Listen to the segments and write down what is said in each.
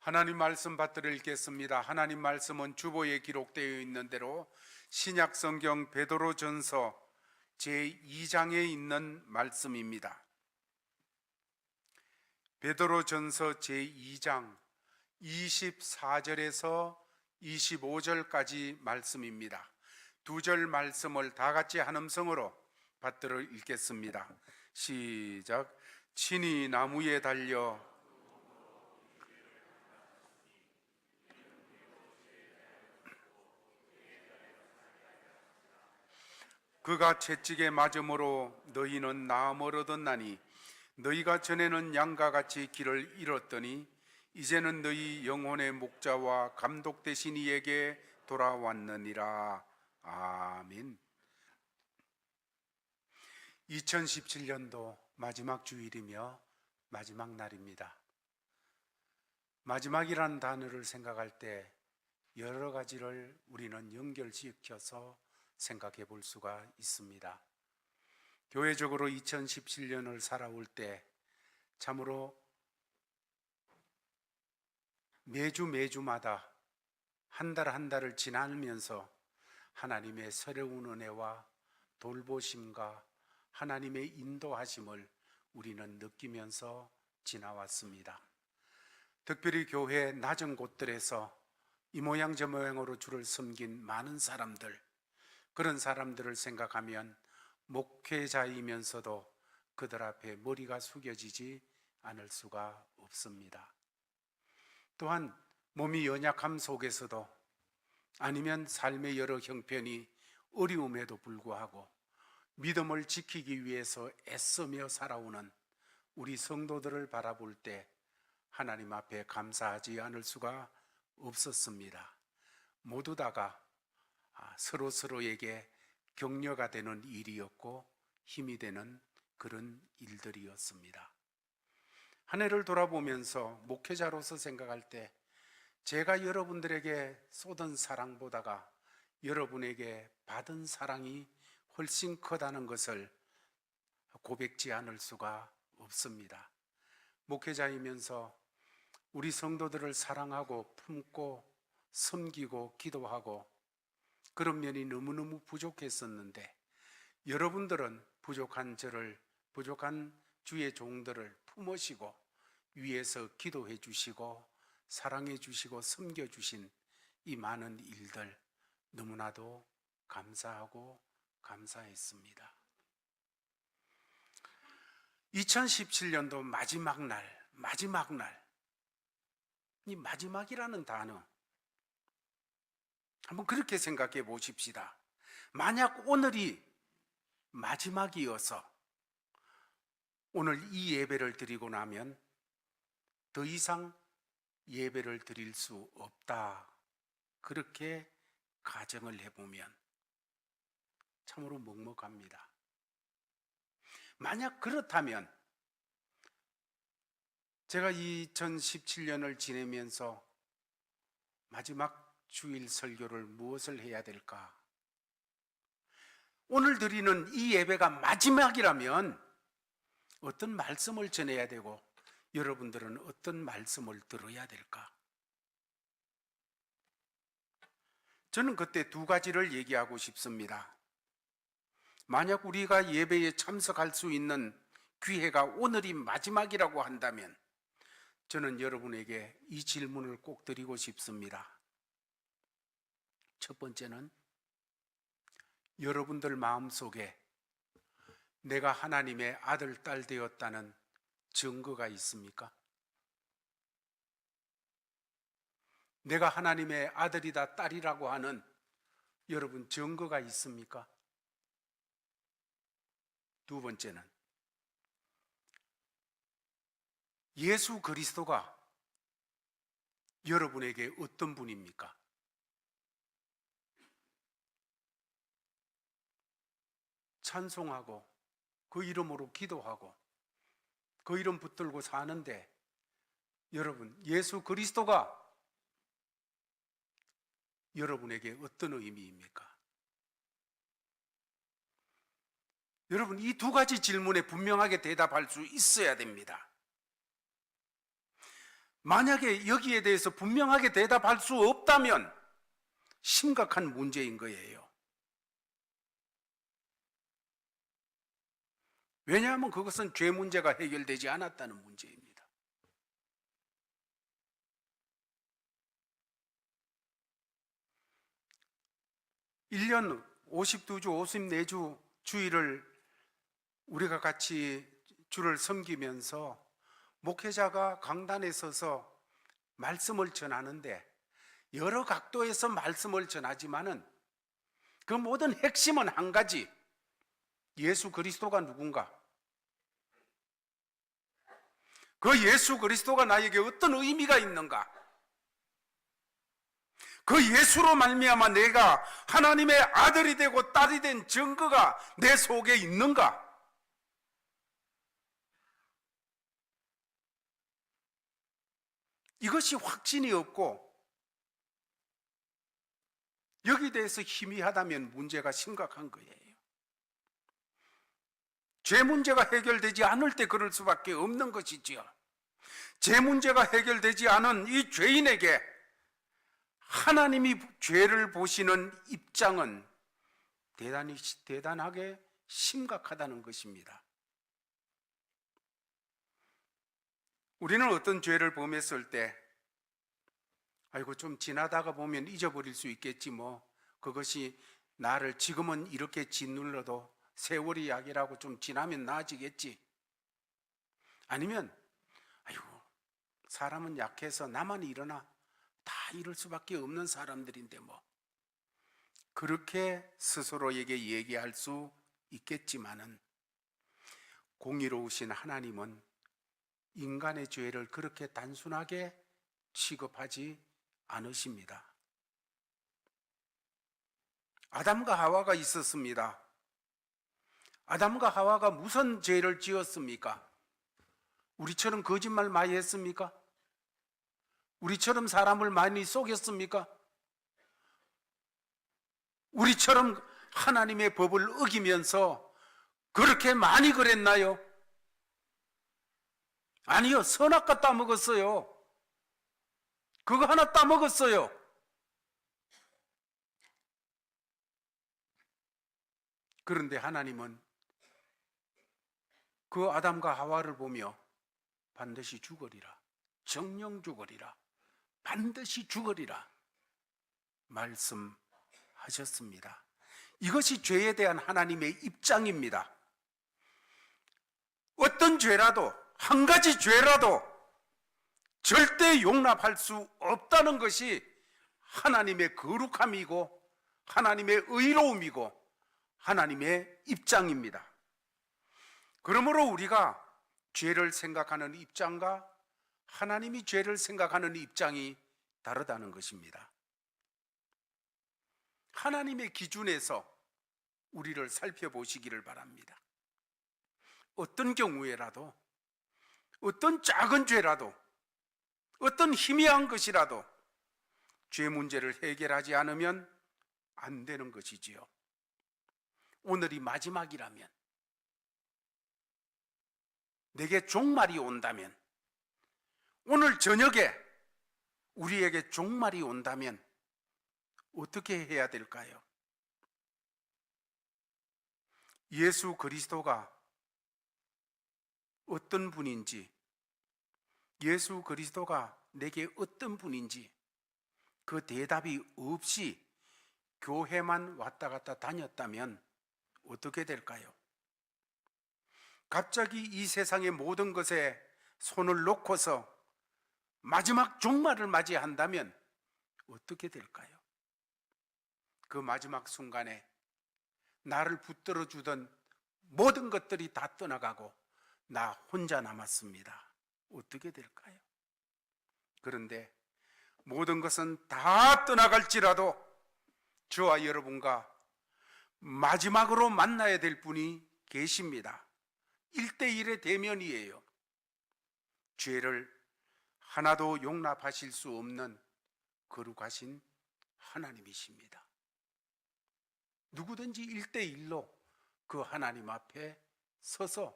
하나님 말씀 받들어 읽겠습니다. 하나님 말씀은 주보에 기록되어 있는 대로 신약 성경 베드로전서 제2장에 있는 말씀입니다. 베드로전서 제2장 24절에서 25절까지 말씀입니다. 두 절 말씀을 다 같이 한 음성으로 받들어 읽겠습니다. 시작. 친히 나무에 달려 그가 채찍에 맞음으로 너희는 나음을 얻었나니 너희가 전에는 양과 같이 길을 잃었더니 이제는 너희 영혼의 목자와 감독 되신 이에게 돌아왔느니라. 아멘. 2017년도 마지막 주일이며 마지막 날입니다. 마지막이라는 단어를 생각할 때 여러 가지를 우리는 연결시켜서 생각해 볼 수가 있습니다. 교회적으로 2017년을 살아올 때 참으로 매주마다 한 달 한 달을 지나면서 하나님의 새로운 은혜와 돌보심과 하나님의 인도하심을 우리는 느끼면서 지나왔습니다. 특별히 교회 낮은 곳들에서 이 모양 저 모양으로 주를 섬긴 많은 사람들, 그런 사람들을 생각하면 목회자이면서도 그들 앞에 머리가 숙여지지 않을 수가 없습니다. 또한 몸이 연약함 속에서도 아니면 삶의 여러 형편이 어려움에도 불구하고 믿음을 지키기 위해서 애쓰며 살아오는 우리 성도들을 바라볼 때 하나님 앞에 감사하지 않을 수가 없었습니다. 모두 다가 서로에게 격려가 되는 일이었고 힘이 되는 그런 일들이었습니다. 한 해를 돌아보면서 목회자로서 생각할 때 제가 여러분들에게 쏟은 사랑보다가 여러분에게 받은 사랑이 훨씬 크다는 것을 고백지 않을 수가 없습니다. 목회자이면서 우리 성도들을 사랑하고 품고 섬기고 기도하고 그런 면이 너무너무 부족했었는데 여러분들은 부족한 저를, 부족한 주의 종들을 품으시고 위에서 기도해 주시고 사랑해 주시고 섬겨 주신 이 많은 일들 너무나도 감사하고 감사했습니다. 2017년도 마지막 날, 이 마지막이라는 단어 한번 그렇게 생각해 보십시다. 만약 오늘이 마지막이어서 오늘 이 예배를 드리고 나면 더 이상 예배를 드릴 수 없다, 그렇게 가정을 해보면 참으로 먹먹합니다. 만약 그렇다면 제가 2017년을 지내면서 마지막 주일 설교를 무엇을 해야 될까? 오늘 드리는 이 예배가 마지막이라면 어떤 말씀을 전해야 되고 여러분들은 어떤 말씀을 들어야 될까? 저는 그때 두 가지를 얘기하고 싶습니다. 만약 우리가 예배에 참석할 수 있는 기회가 오늘이 마지막이라고 한다면 저는 여러분에게 이 질문을 꼭 드리고 싶습니다. 첫 번째는 여러분들 마음속에 내가 하나님의 아들, 딸 되었다는 증거가 있습니까? 내가 하나님의 아들이다, 딸이라고 하는 여러분 증거가 있습니까? 두 번째는 예수 그리스도가 여러분에게 어떤 분입니까? 찬송하고 그 이름으로 기도하고 그 이름 붙들고 사는데 여러분 예수 그리스도가 여러분에게 어떤 의미입니까? 여러분 이 두 가지 질문에 분명하게 대답할 수 있어야 됩니다. 만약에 여기에 대해서 분명하게 대답할 수 없다면 심각한 문제인 거예요. 왜냐하면 그것은 죄 문제가 해결되지 않았다는 문제입니다. 일 년 52주, 54주 주일을 우리가 같이 주를 섬기면서 목회자가 강단에 서서 말씀을 전하는데 여러 각도에서 말씀을 전하지만은 그 모든 핵심은 한 가지, 예수 그리스도가 누군가, 그 예수 그리스도가 나에게 어떤 의미가 있는가, 그 예수로 말미암아 내가 하나님의 아들이 되고 딸이 된 증거가 내 속에 있는가, 이것이 확신이 없고 여기에 대해서 희미하다면 문제가 심각한 거예요. 죄 문제가 해결되지 않을 때 그럴 수밖에 없는 것이지요. 죄 문제가 해결되지 않은 이 죄인에게 하나님이 죄를 보시는 입장은 대단하게 심각하다는 것입니다. 우리는 어떤 죄를 범했을 때 아이고 좀 지나다가 보면 잊어버릴 수 있겠지 뭐, 그것이 나를 지금은 이렇게 짓눌러도 세월이 약이라고 좀 지나면 나아지겠지, 아니면 아이고 사람은 약해서 나만 일어나 다 이럴 수밖에 없는 사람들인데 뭐, 그렇게 스스로에게 얘기할 수 있겠지만은 공의로우신 하나님은 인간의 죄를 그렇게 단순하게 취급하지 않으십니다. 아담과 하와가 있었습니다. 아담과 하와가 무슨 죄를 지었습니까? 우리처럼 거짓말 많이 했습니까? 우리처럼 사람을 많이 속였습니까? 우리처럼 하나님의 법을 어기면서 그렇게 많이 그랬나요? 아니요, 선악과 따먹었어요. 그거 하나 따먹었어요. 그런데 하나님은 그 아담과 하와를 보며 반드시 죽으리라, 정령 죽으리라, 반드시 죽으리라 말씀하셨습니다. 이것이 죄에 대한 하나님의 입장입니다. 어떤 죄라도, 한 가지 죄라도 절대 용납할 수 없다는 것이 하나님의 거룩함이고 하나님의 의로움이고 하나님의 입장입니다. 그러므로 우리가 죄를 생각하는 입장과 하나님이 죄를 생각하는 입장이 다르다는 것입니다. 하나님의 기준에서 우리를 살펴보시기를 바랍니다. 어떤 경우에라도, 어떤 작은 죄라도, 어떤 희미한 것이라도 죄 문제를 해결하지 않으면 안 되는 것이지요. 오늘이 마지막이라면, 내게 종말이 온다면, 오늘 저녁에 우리에게 종말이 온다면 어떻게 해야 될까요? 예수 그리스도가 어떤 분인지, 예수 그리스도가 내게 어떤 분인지 그 대답이 없이 교회만 왔다 갔다 다녔다면 어떻게 될까요? 갑자기 이 세상의 모든 것에 손을 놓고서 마지막 종말을 맞이한다면 어떻게 될까요? 그 마지막 순간에 나를 붙들어 주던 모든 것들이 다 떠나가고 나 혼자 남았습니다. 어떻게 될까요? 그런데 모든 것은 다 떠나갈지라도 저와 여러분과 마지막으로 만나야 될 분이 계십니다. 1대1의 대면이에요. 죄를 하나도 용납하실 수 없는 거룩하신 하나님이십니다. 누구든지 1대1로 그 하나님 앞에 서서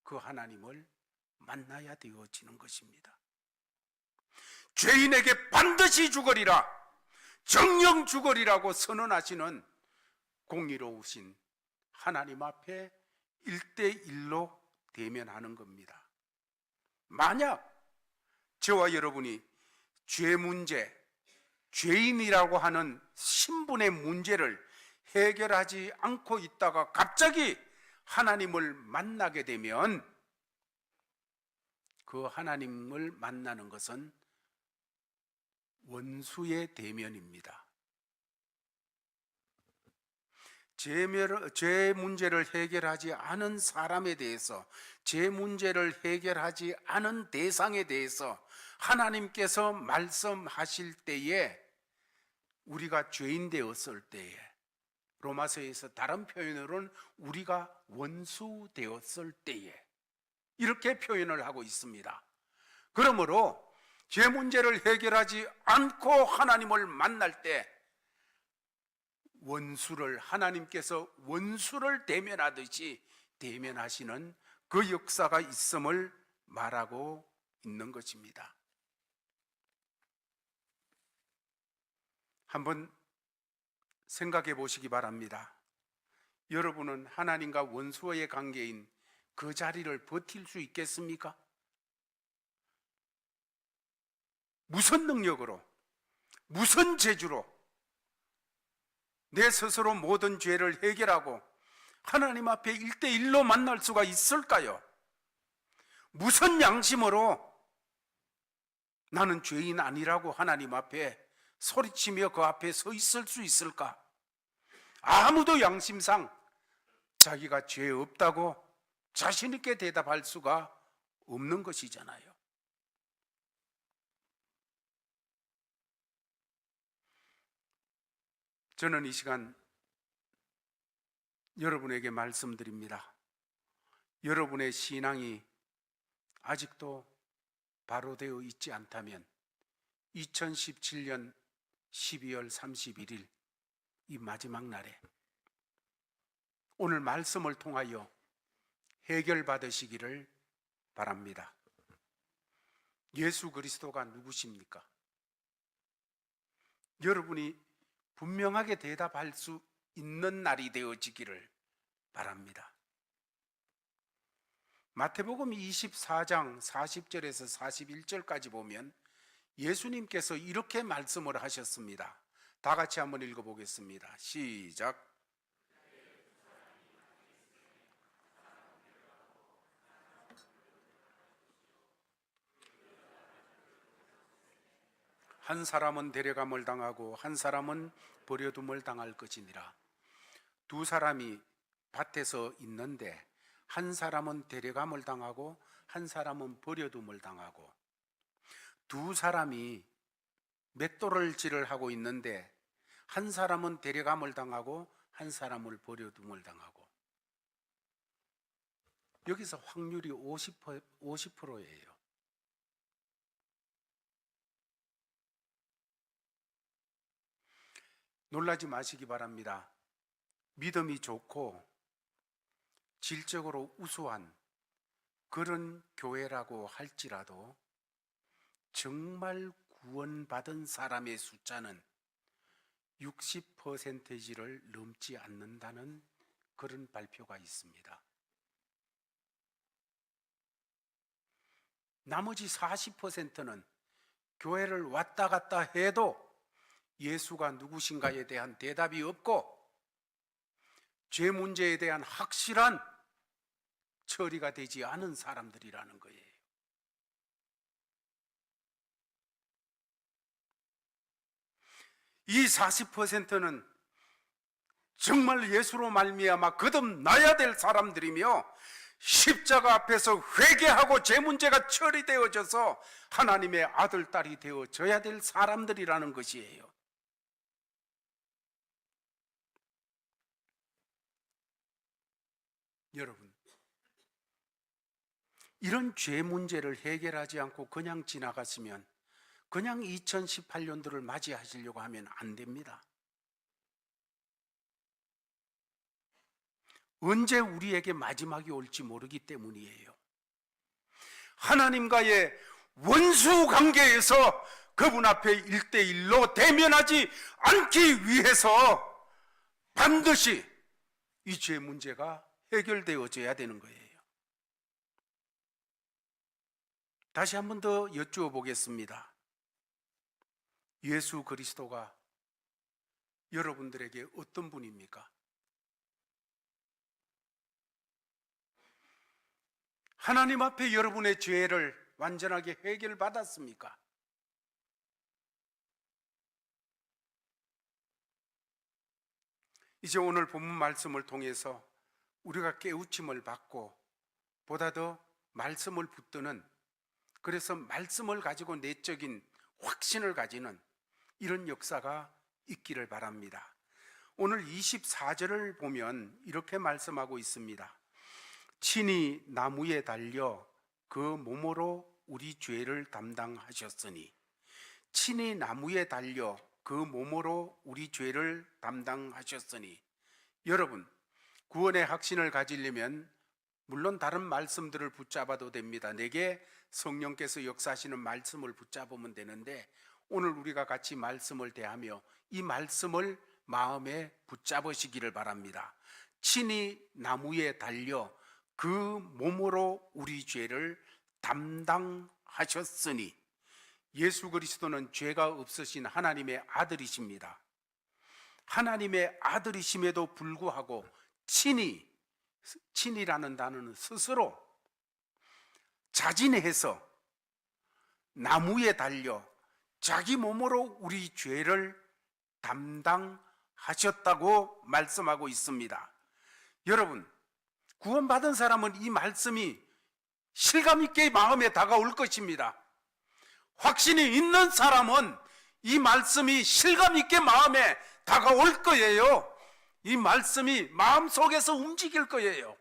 그 하나님을 만나야 되어지는 것입니다. 죄인에게 반드시 죽으리라, 정령 죽으리라고 선언하시는 공의로우신 하나님 앞에 1대1로 대면하는 겁니다. 만약 저와 여러분이 죄 문제, 죄인이라고 하는 신분의 문제를 해결하지 않고 있다가 갑자기 하나님을 만나게 되면 그 하나님을 만나는 것은 원수의 대면입니다. 죄 문제를 해결하지 않은 사람에 대해서, 죄 문제를 해결하지 않은 대상에 대해서 하나님께서 말씀하실 때에 우리가 죄인 되었을 때에, 로마서에서 다른 표현으로는 우리가 원수 되었을 때에 이렇게 표현을 하고 있습니다. 그러므로 죄 문제를 해결하지 않고 하나님을 만날 때 원수를, 하나님께서 원수를 대면하듯이 대면하시는 그 역사가 있음을 말하고 있는 것입니다. 한번 생각해 보시기 바랍니다. 여러분은 하나님과 원수와의 관계인 그 자리를 버틸 수 있겠습니까? 무슨 능력으로, 무슨 재주로 내 스스로 모든 죄를 해결하고 하나님 앞에 1대1로 만날 수가 있을까요? 무슨 양심으로 나는 죄인 아니라고 하나님 앞에 소리치며 그 앞에 서 있을 수 있을까? 아무도 양심상 자기가 죄 없다고 자신 있게 대답할 수가 없는 것이잖아요. 저는 이 시간 여러분에게 말씀드립니다. 여러분의 신앙이 아직도 바로 되어 있지 않다면 2017년 12월 31일 이 마지막 날에 오늘 말씀을 통하여 해결받으시기를 바랍니다. 예수 그리스도가 누구십니까? 여러분이 분명하게 대답할 수 있는 날이 되어지기를 바랍니다. 마태복음 24장 40절에서 41절까지 보면 예수님께서 이렇게 말씀을 하셨습니다. 다 같이 한번 읽어보겠습니다. 시작. 한 사람은 데려감을 당하고 한 사람은 버려둠을 당할 것이니라. 두 사람이 밭에서 있는데 한 사람은 데려감을 당하고 한 사람은 버려둠을 당하고, 두 사람이 맷돌질을 하고 있는데 한 사람은 데려감을 당하고 한 사람을 버려둠을 당하고. 여기서 확률이 50%예요. 놀라지 마시기 바랍니다. 믿음이 좋고 질적으로 우수한 그런 교회라고 할지라도 정말 구원받은 사람의 숫자는 60%를 넘지 않는다는 그런 발표가 있습니다. 나머지 40%는 교회를 왔다 갔다 해도 예수가 누구신가에 대한 대답이 없고 죄 문제에 대한 확실한 처리가 되지 않은 사람들이라는 거예요. 이 40%는 정말 예수로 말미암아 거듭나야 될 사람들이며 십자가 앞에서 회개하고 죄 문제가 처리되어져서 하나님의 아들, 딸이 되어져야 될 사람들이라는 것이에요. 여러분, 이런 죄 문제를 해결하지 않고 그냥 지나갔으면 그냥 2018년도를 맞이하시려고 하면 안 됩니다. 언제 우리에게 마지막이 올지 모르기 때문이에요. 하나님과의 원수 관계에서 그분 앞에 일대일로 대면하지 않기 위해서 반드시 이 죄 문제가 해결되어져야 되는 거예요. 다시 한 번 더 여쭈어 보겠습니다. 예수 그리스도가 여러분들에게 어떤 분입니까? 하나님 앞에 여러분의 죄를 완전하게 해결받았습니까? 이제 오늘 본문 말씀을 통해서 우리가 깨우침을 받고 보다 더 말씀을 붙드는, 그래서 말씀을 가지고 내적인 확신을 가지는 이런 역사가 있기를 바랍니다. 오늘 24절을 보면 이렇게 말씀하고 있습니다. 친히 나무에 달려 그 몸으로 우리 죄를 담당하셨으니, 친히 나무에 달려 그 몸으로 우리 죄를 담당하셨으니. 여러분, 구원의 확신을 가지려면 물론 다른 말씀들을 붙잡아도 됩니다. 내게 성령께서 역사하시는 말씀을 붙잡으면 되는데, 오늘 우리가 같이 말씀을 대하며 이 말씀을 마음에 붙잡으시기를 바랍니다. 친히 나무에 달려 그 몸으로 우리 죄를 담당하셨으니. 예수 그리스도는 죄가 없으신 하나님의 아들이십니다. 하나님의 아들이심에도 불구하고 친히라는 단어는 스스로 자진해서 나무에 달려 자기 몸으로 우리 죄를 담당하셨다고 말씀하고 있습니다. 여러분, 구원받은 사람은 이 말씀이 실감 있게 마음에 다가올 것입니다. 확신이 있는 사람은 이 말씀이 실감 있게 마음에 다가올 거예요. 이 말씀이 마음속에서 움직일 거예요.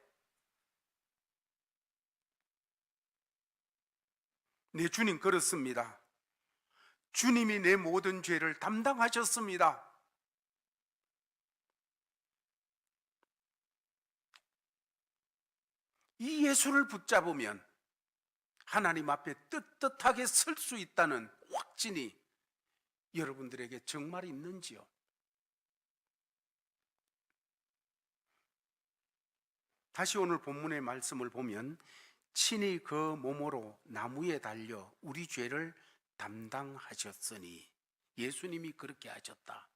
내 주님 그렇습니다. 주님이 내 모든 죄를 담당하셨습니다. 이 예수를 붙잡으면 하나님 앞에 떳떳하게 설 수 있다는 확신이 여러분들에게 정말 있는지요? 다시 오늘 본문의 말씀을 보면 친히 그 몸으로 나무에 달려 우리 죄를 담당하셨으니. 예수님이 그렇게 하셨다.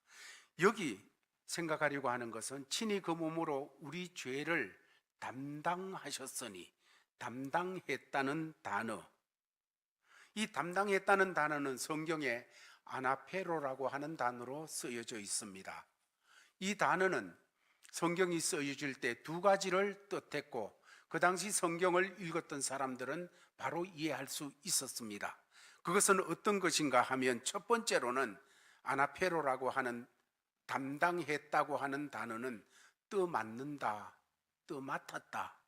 여기 생각하려고 하는 것은 친히 그 몸으로 우리 죄를 담당하셨으니, 담당했다는 단어, 이 담당했다는 단어는 성경에 아나페로라고 하는 단어로 쓰여져 있습니다. 이 단어는 성경이 쓰여질 때 두 가지를 뜻했고, 그 당시 성경을 읽었던 사람들은 바로 이해할 수 있었습니다. 그것은 어떤 것인가 하면, 첫 번째로는 아나페로라고 하는, 담당했다고 하는 단어는 떠맡는다, 떠맡았다.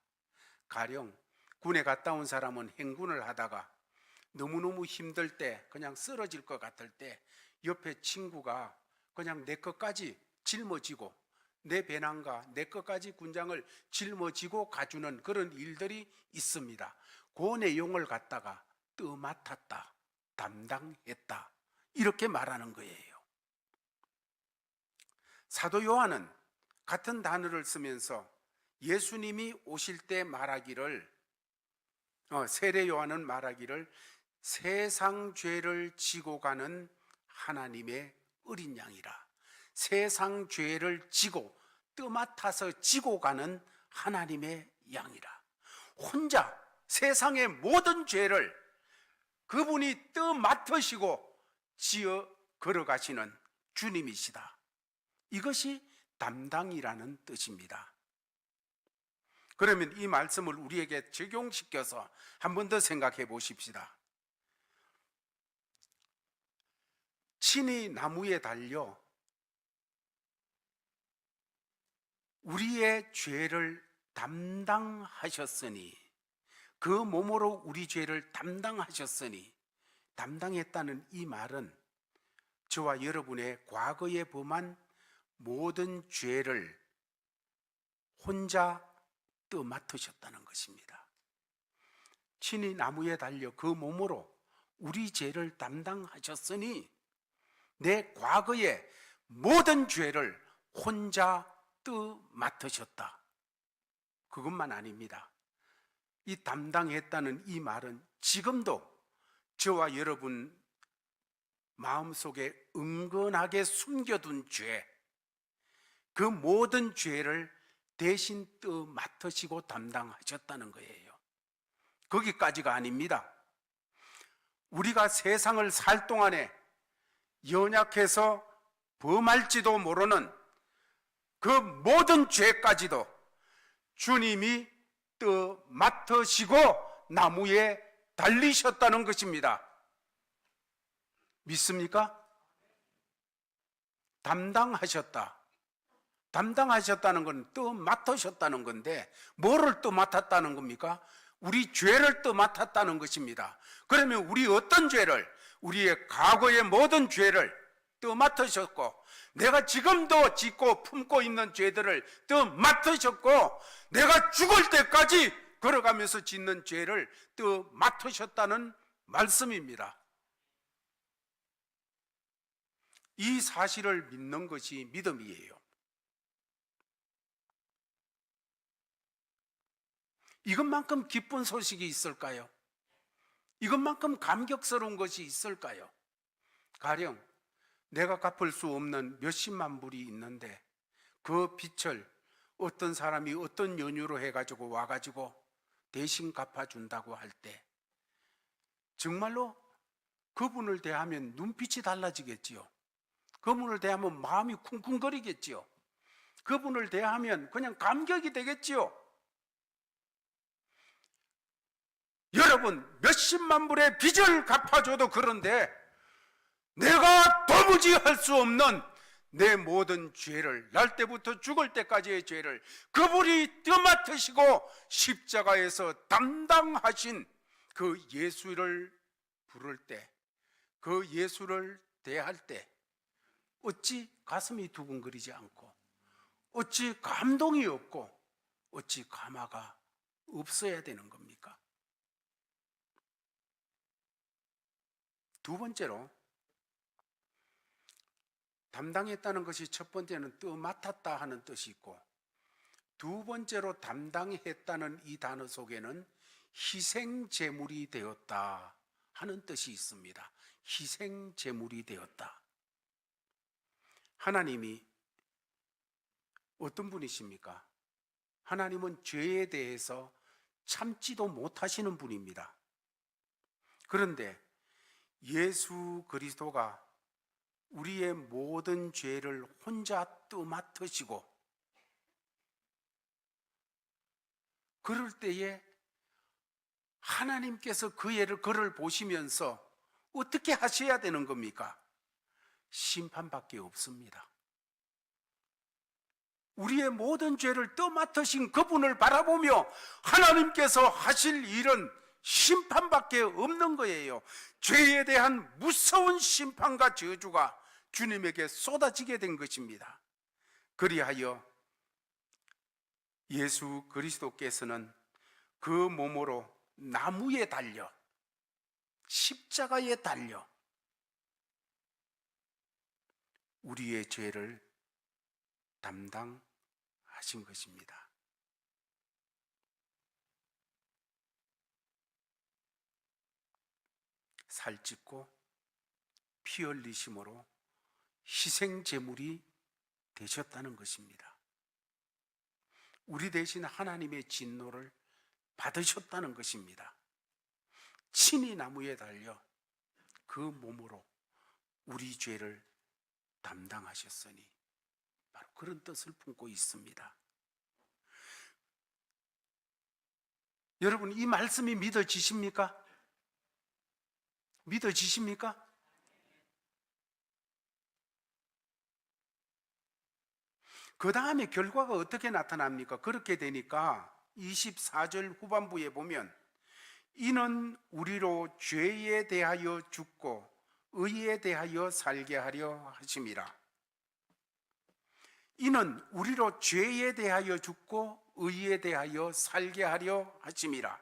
가령 군에 갔다 온 사람은 행군을 하다가 너무너무 힘들 때, 그냥 쓰러질 것 같을 때 옆에 친구가 그냥 내 것까지 짊어지고, 내 배낭과 내 것까지 군장을 짊어지고 가주는 그런 일들이 있습니다. 그 내용을 갖다가 떠맡았다, 담당했다, 이렇게 말하는 거예요. 사도 요한은 같은 단어를 쓰면서 예수님이 오실 때 말하기를, 세례 요한은 말하기를 세상 죄를 지고 가는 하나님의 어린 양이라. 세상 죄를 지고, 떠맡아서 지고 가는 하나님의 양이라. 혼자 세상의 모든 죄를 그분이 떠맡으시고 지어 걸어가시는 주님이시다. 이것이 담당이라는 뜻입니다. 그러면 이 말씀을 우리에게 적용시켜서 한 번 더 생각해 보십시다. 친히 나무에 달려 우리의 죄를 담당하셨으니, 그 몸으로 우리 죄를 담당하셨으니, 담당했다는 이 말은 저와 여러분의 과거에 범한 모든 죄를 혼자 떠맡으셨다는 것입니다. 친히 나무에 달려 그 몸으로 우리 죄를 담당하셨으니 내 과거의 모든 죄를 혼자 맡으셨다. 그것만 아닙니다. 이 담당했다는 이 말은 지금도 저와 여러분 마음속에 은근하게 숨겨둔 죄, 그 모든 죄를 대신 맡으시고 담당하셨다는 거예요. 거기까지가 아닙니다. 우리가 세상을 살 동안에 연약해서 범할지도 모르는 그 모든 죄까지도 주님이 맡으시고 나무에 달리셨다는 것입니다. 믿습니까? 담당하셨다. 담당하셨다는 건 맡으셨다는 건데 뭐를 맡았다는 겁니까? 우리 죄를 맡았다는 것입니다. 그러면 우리 어떤 죄를, 우리의 과거의 모든 죄를 맡으셨고, 내가 지금도 짓고 품고 있는 죄들을 맡으셨고, 내가 죽을 때까지 걸어가면서 짓는 죄를 맡으셨다는 말씀입니다. 이 사실을 믿는 것이 믿음이에요. 이것만큼 기쁜 소식이 있을까요? 이것만큼 감격스러운 것이 있을까요? 가령 내가 갚을 수 없는 몇십만 불이 있는데 그 빚을 어떤 사람이 어떤 연유로 해가지고 와가지고 대신 갚아준다고 할 때 정말로 그분을 대하면 눈빛이 달라지겠지요. 그분을 대하면 마음이 쿵쿵거리겠지요. 그분을 대하면 그냥 감격이 되겠지요. 여러분, 몇십만 불의 빚을 갚아줘도 그런데 내가 도무지 할 수 없는 내 모든 죄를, 날 때부터 죽을 때까지의 죄를 그분이 떠맡으시고 십자가에서 담당하신 그 예수를 부를 때, 그 예수를 대할 때 어찌 가슴이 두근거리지 않고, 어찌 감동이 없고, 어찌 감화가 없어야 되는 겁니까? 두 번째로, 담당했다는 것이 첫 번째는 맡았다 하는 뜻이 있고, 두 번째로 담당했다는 이 단어 속에는 희생제물이 되었다 하는 뜻이 있습니다. 희생제물이 되었다. 하나님이 어떤 분이십니까? 하나님은 죄에 대해서 참지도 못하시는 분입니다. 그런데 예수 그리스도가 우리의 모든 죄를 혼자 맡으시고, 그럴 때에 하나님께서 그를 보시면서 어떻게 하셔야 되는 겁니까? 심판밖에 없습니다. 우리의 모든 죄를 맡으신 그분을 바라보며 하나님께서 하실 일은 심판밖에 없는 거예요. 죄에 대한 무서운 심판과 저주가 주님에게 쏟아지게 된 것입니다. 그리하여 예수 그리스도께서는 그 몸으로 나무에 달려, 십자가에 달려 우리의 죄를 담당하신 것입니다. 살찢고 피 흘리심으로 희생제물이 되셨다는 것입니다. 우리 대신 하나님의 진노를 받으셨다는 것입니다. 친히 나무에 달려 그 몸으로 우리 죄를 담당하셨으니 바로 그런 뜻을 품고 있습니다. 여러분, 이 말씀이 믿어지십니까? 믿어지십니까? 그 다음에 결과가 어떻게 나타납니까? 그렇게 되니까 24절 후반부에 보면 이는 우리로 죄에 대하여 죽고 의에 대하여 살게 하려 하심이라. 이는 우리로 죄에 대하여 죽고 의에 대하여 살게 하려 하심이라.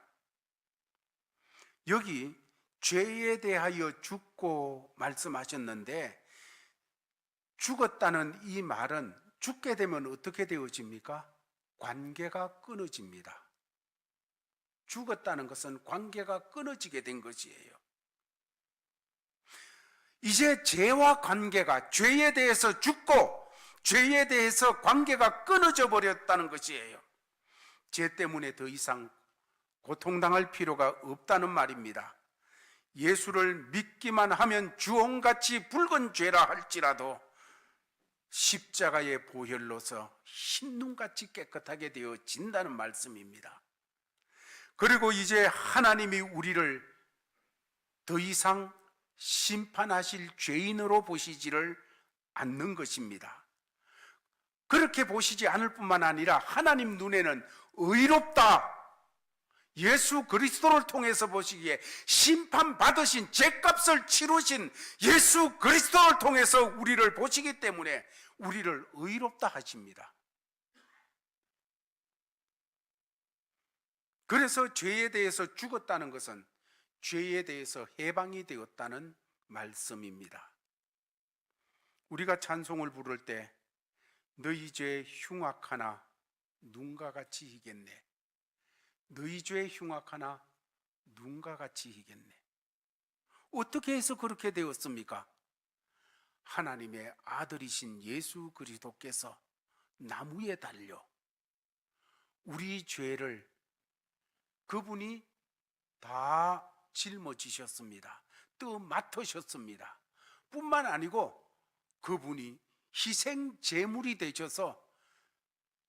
여기 죄에 대하여 죽고 말씀하셨는데, 죽었다는 이 말은 죽게 되면 어떻게 되어집니까? 관계가 끊어집니다. 죽었다는 것은 관계가 끊어지게 된 것이에요. 이제 죄와 관계가, 죄에 대해서 죽고 죄에 대해서 관계가 끊어져 버렸다는 것이에요. 죄 때문에 더 이상 고통당할 필요가 없다는 말입니다. 예수를 믿기만 하면 주홍같이 붉은 죄라 할지라도 십자가의 보혈로서 흰눈같이 깨끗하게 되어진다는 말씀입니다. 그리고 이제 하나님이 우리를 더 이상 심판하실 죄인으로 보시지를 않는 것입니다. 그렇게 보시지 않을 뿐만 아니라 하나님 눈에는 의롭다, 예수 그리스도를 통해서 보시기에 심판받으신, 죄값을 치르신 예수 그리스도를 통해서 우리를 보시기 때문에 우리를 의롭다 하십니다. 그래서 죄에 대해서 죽었다는 것은 죄에 대해서 해방이 되었다는 말씀입니다. 우리가 찬송을 부를 때 너희 죄 흉악하나 눈과 같이 희겠네, 너희 죄 흉악하나 눈과 같이 희겠네. 어떻게 해서 그렇게 되었습니까? 하나님의 아들이신 예수 그리스도께서 나무에 달려 우리 죄를 그분이 다 짊어지셨습니다. 또 맡으셨습니다. 뿐만 아니고 그분이 희생 제물이 되셔서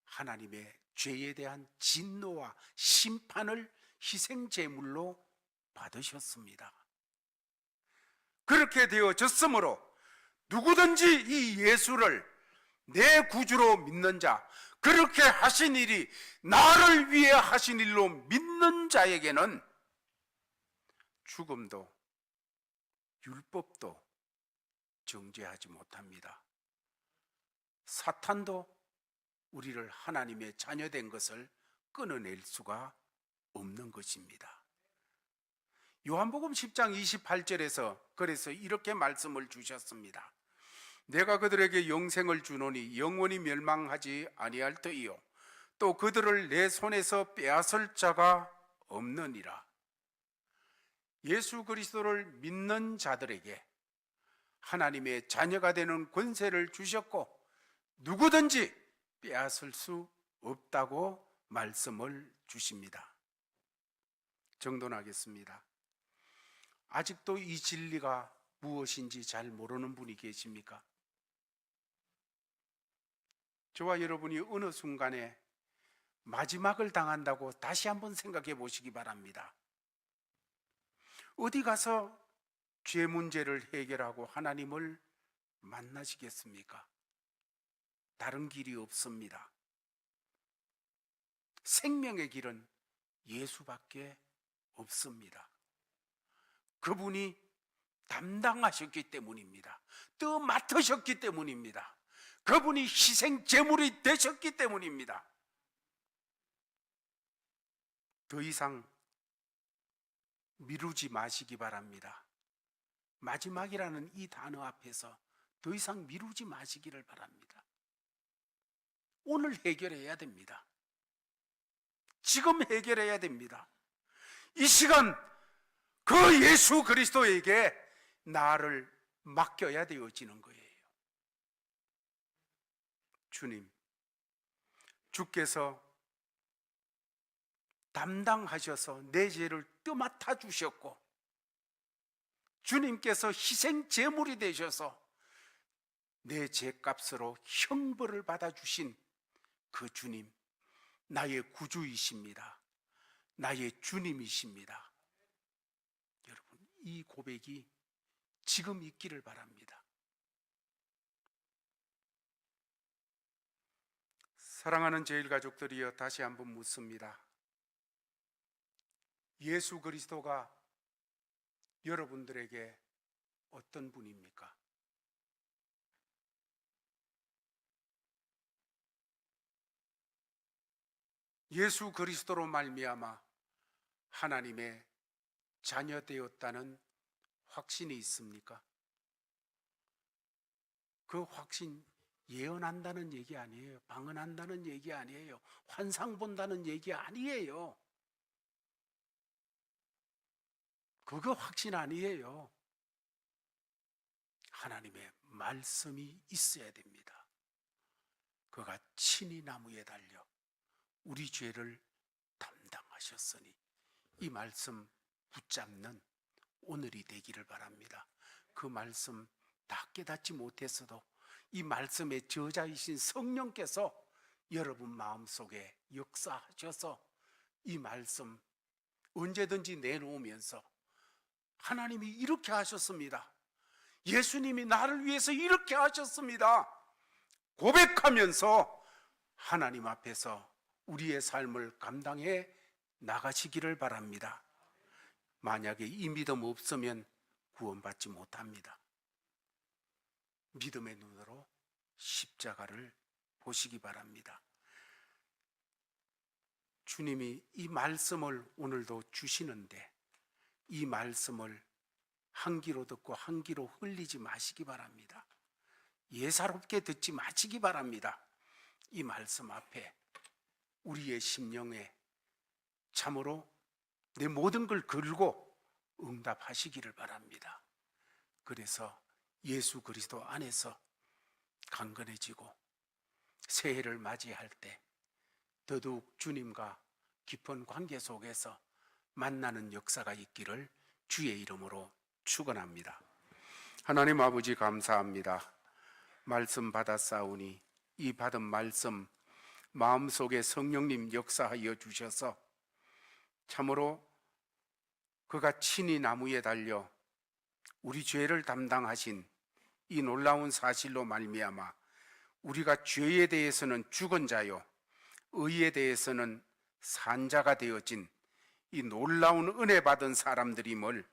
하나님의 죄에 대한 진노와 심판을 희생 제물로 받으셨습니다. 그렇게 되어졌으므로 누구든지 이 예수를 내 구주로 믿는 자, 그렇게 하신 일이 나를 위해 하신 일로 믿는 자에게는 죽음도 율법도 정죄하지 못합니다. 사탄도 우리를 하나님의 자녀된 것을 끊어낼 수가 없는 것입니다. 요한복음 10장 28절에서 그래서 이렇게 말씀을 주셨습니다. 내가 그들에게 영생을 주노니 영원히 멸망하지 아니할 터이요 또 그들을 내 손에서 빼앗을 자가 없느니라. 예수 그리스도를 믿는 자들에게 하나님의 자녀가 되는 권세를 주셨고 누구든지 빼앗을 수 없다고 말씀을 주십니다. 정돈하겠습니다. 아직도 이 진리가 무엇인지 잘 모르는 분이 계십니까? 저와 여러분이 어느 순간에 마지막을 당한다고 다시 한번 생각해 보시기 바랍니다. 어디 가서 죄 문제를 해결하고 하나님을 만나시겠습니까? 다른 길이 없습니다. 생명의 길은 예수밖에 없습니다. 그분이 담당하셨기 때문입니다. 또 맡으셨기 때문입니다. 그분이 희생 제물이 되셨기 때문입니다. 더 이상 미루지 마시기 바랍니다. 마지막이라는 이 단어 앞에서 더 이상 미루지 마시기를 바랍니다. 오늘 해결해야 됩니다. 지금 해결해야 됩니다. 이 시간 그 예수 그리스도에게 나를 맡겨야 되어지는 거예요. 주님, 주께서 담당하셔서 내 죄를 떠맡아 주셨고 주님께서 희생 제물이 되셔서 내 죄값으로 형벌을 받아주신 그 주님, 나의 구주이십니다. 나의 주님이십니다. 여러분, 이 고백이 지금 있기를 바랍니다. 사랑하는 제일가족들이여, 다시 한번 묻습니다. 예수 그리스도가 여러분들에게 어떤 분입니까? 예수 그리스도로 말미암아 하나님의 자녀 되었다는 확신이 있습니까? 그 확신 예언한다는 얘기 아니에요. 방언한다는 얘기 아니에요. 환상 본다는 얘기 아니에요. 그거 확신 아니에요. 하나님의 말씀이 있어야 됩니다. 그가 친히 나무에 달려 우리 죄를 담당하셨으니 이 말씀 붙잡는 오늘이 되기를 바랍니다. 그 말씀 다 깨닫지 못했어도 이 말씀의 저자이신 성령께서 여러분 마음속에 역사하셔서 이 말씀 언제든지 내놓으면서 하나님이 이렇게 하셨습니다. 예수님이 나를 위해서 이렇게 하셨습니다. 고백하면서 하나님 앞에서 우리의 삶을 감당해 나가시기를 바랍니다. 만약에 이 믿음 없으면 구원받지 못합니다. 믿음의 눈으로 십자가를 보시기 바랍니다. 주님이 이 말씀을 오늘도 주시는데 이 말씀을 한 귀로 듣고 한 귀로 흘리지 마시기 바랍니다. 예사롭게 듣지 마시기 바랍니다. 이 말씀 앞에 우리의 심령에 참으로 내 모든 걸 걸고 응답하시기를 바랍니다. 그래서 예수 그리스도 안에서 강건해지고 새해를 맞이할 때 더더욱 주님과 깊은 관계 속에서 만나는 역사가 있기를 주의 이름으로 축원합니다. 하나님 아버지 감사합니다. 말씀 받았사오니 이 받은 말씀 마음속에 성령님 역사하여 주셔서 참으로 그가 친히 나무에 달려 우리 죄를 담당하신 이 놀라운 사실로 말미암아 우리가 죄에 대해서는 죽은 자요 의에 대해서는 산 자가 되어진 이 놀라운 은혜 받은 사람들임을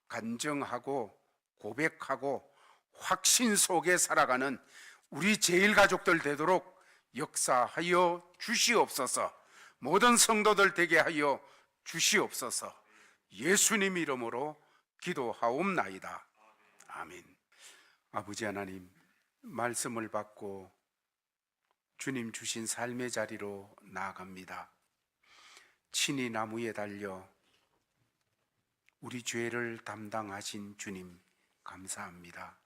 간증하고 고백하고 확신 속에 살아가는 우리 제일 가족들 되도록 역사하여 주시옵소서. 모든 성도들 되게 하여 주시옵소서. 예수님 이름으로 기도하옵나이다. 아멘. 아버지 하나님, 말씀을 받고 주님 주신 삶의 자리로 나아갑니다. 친히 나무에 달려 우리 죄를 담당하신 주님 감사합니다.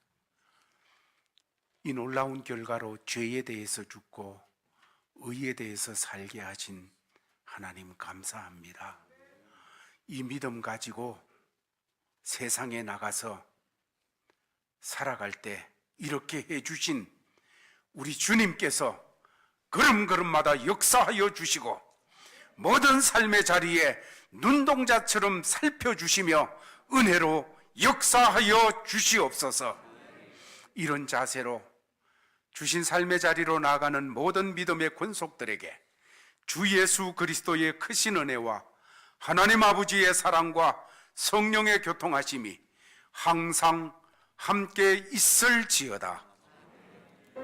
이 놀라운 결과로 죄에 대해서 죽고 의에 대해서 살게 하신 하나님 감사합니다. 이 믿음 가지고 세상에 나가서 살아갈 때 이렇게 해주신 우리 주님께서 걸음걸음마다 역사하여 주시고 모든 삶의 자리에 눈동자처럼 살펴주시며 은혜로 역사하여 주시옵소서. 이런 자세로 주신 삶의 자리로 나아가는 모든 믿음의 권속들에게 주 예수 그리스도의 크신 은혜와 하나님 아버지의 사랑과 성령의 교통하심이 항상 함께 있을지어다.